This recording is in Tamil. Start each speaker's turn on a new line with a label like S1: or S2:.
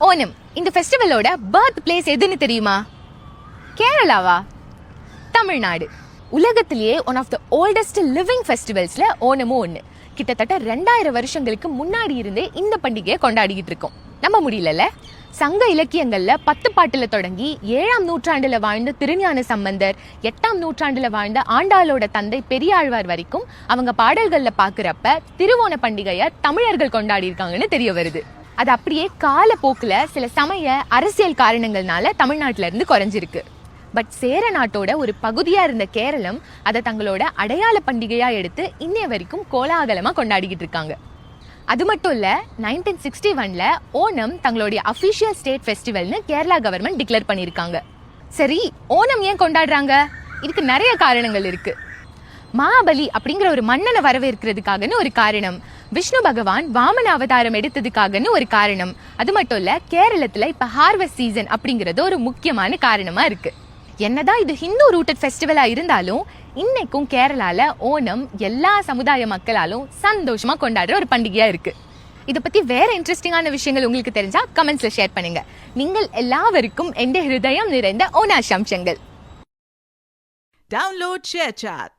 S1: ஓணம் இந்த ஃபெஸ்டிவலோட பர்த் பிளேஸ் எதுன்னு தெரியுமா? கேரளாவா? தமிழ்நாடு. உலகத்திலேயே one of the oldest living ஃபெஸ்டிவல்ஸ்ல ஓணமும் ஒன்று. கிட்டத்தட்ட 2000 வருஷங்களுக்கு முன்னாடி இருந்தே இந்த பண்டிகையை கொண்டாடிக்கிட்டு இருக்கோம். நம்ப முடியலல்ல? சங்க இலக்கியங்கள்ல 10 பாட்டுல தொடங்கி 7ஆம் நூற்றாண்டுல வாழ்ந்த திருஞான சம்பந்தர், 8ஆம் நூற்றாண்டுல வாழ்ந்த ஆண்டாளோட தந்தை பெரியாழ்வார் வரைக்கும் அவங்க பாடல்கள்ல பாக்குறப்ப திருவோண பண்டிகையை தமிழர்கள் கொண்டாடி இருக்காங்கன்னு தெரிய வருது. அது அப்படியே காலப்போக்குல சில சமய அரசியல் காரணங்கள்னால தமிழ்நாட்டில இருந்து குறைஞ்சிருக்கு. பட் சேர நாட்டோட ஒரு பகுதியா இருந்த கேரளம் அதை தங்களோட அடையாள பண்டிகையா எடுத்து இன்னைய வரைக்கும் கோலாகலமா கொண்டாடிக்கிட்டு இருக்காங்க. அது மட்டும் இல்ல, 1961ல ஓணம் தங்களுடைய அபிஷியல் ஸ்டேட் ஃபெஸ்டிவல்னு கேரளா கவர்மெண்ட் டிக்ளேர் பண்ணியிருக்காங்க. சரி, ஓணம் ஏன் கொண்டாடுறாங்க? இதுக்கு நிறைய காரணங்கள் இருக்கு. மகாபலி அப்படிங்கிற ஒரு மன்னனை வரவேற்கிறதுக்காகன்னு ஒரு காரணம், விஷ்ணு பகவான் வாமன அவதாரம் எடுத்ததுக்காகன்னு ஒரு காரணம், அது மட்டும் இல்ல கேரளத்துல இப்ப ஹார்வெஸ்ட் சீசன் அப்படிங்கிறது ஒரு முக்கியமான காரணமா இருக்கு. என்னதான் இது ஹிந்து ரூட்டட் ஃபெஸ்டிவலா இருந்தாலும் இன்னைக்கும் கேரளால ஓணம் எல்லா சமுதாய மக்களாலும் சந்தோஷமா கொண்டாடுற ஒரு பண்டிகையா இருக்கு. இதை பத்தி வேற இன்ட்ரெஸ்டிங்கான விஷயங்கள் உங்களுக்கு தெரிஞ்சா கமெண்ட்ஸ்ல ஷேர் பண்ணுங்க. நீங்கள் எல்லாருக்கும் எந்த ஹிருதயம் நிறைந்த ஓணாசம்சங்கள்.
S2: Download ShareChat.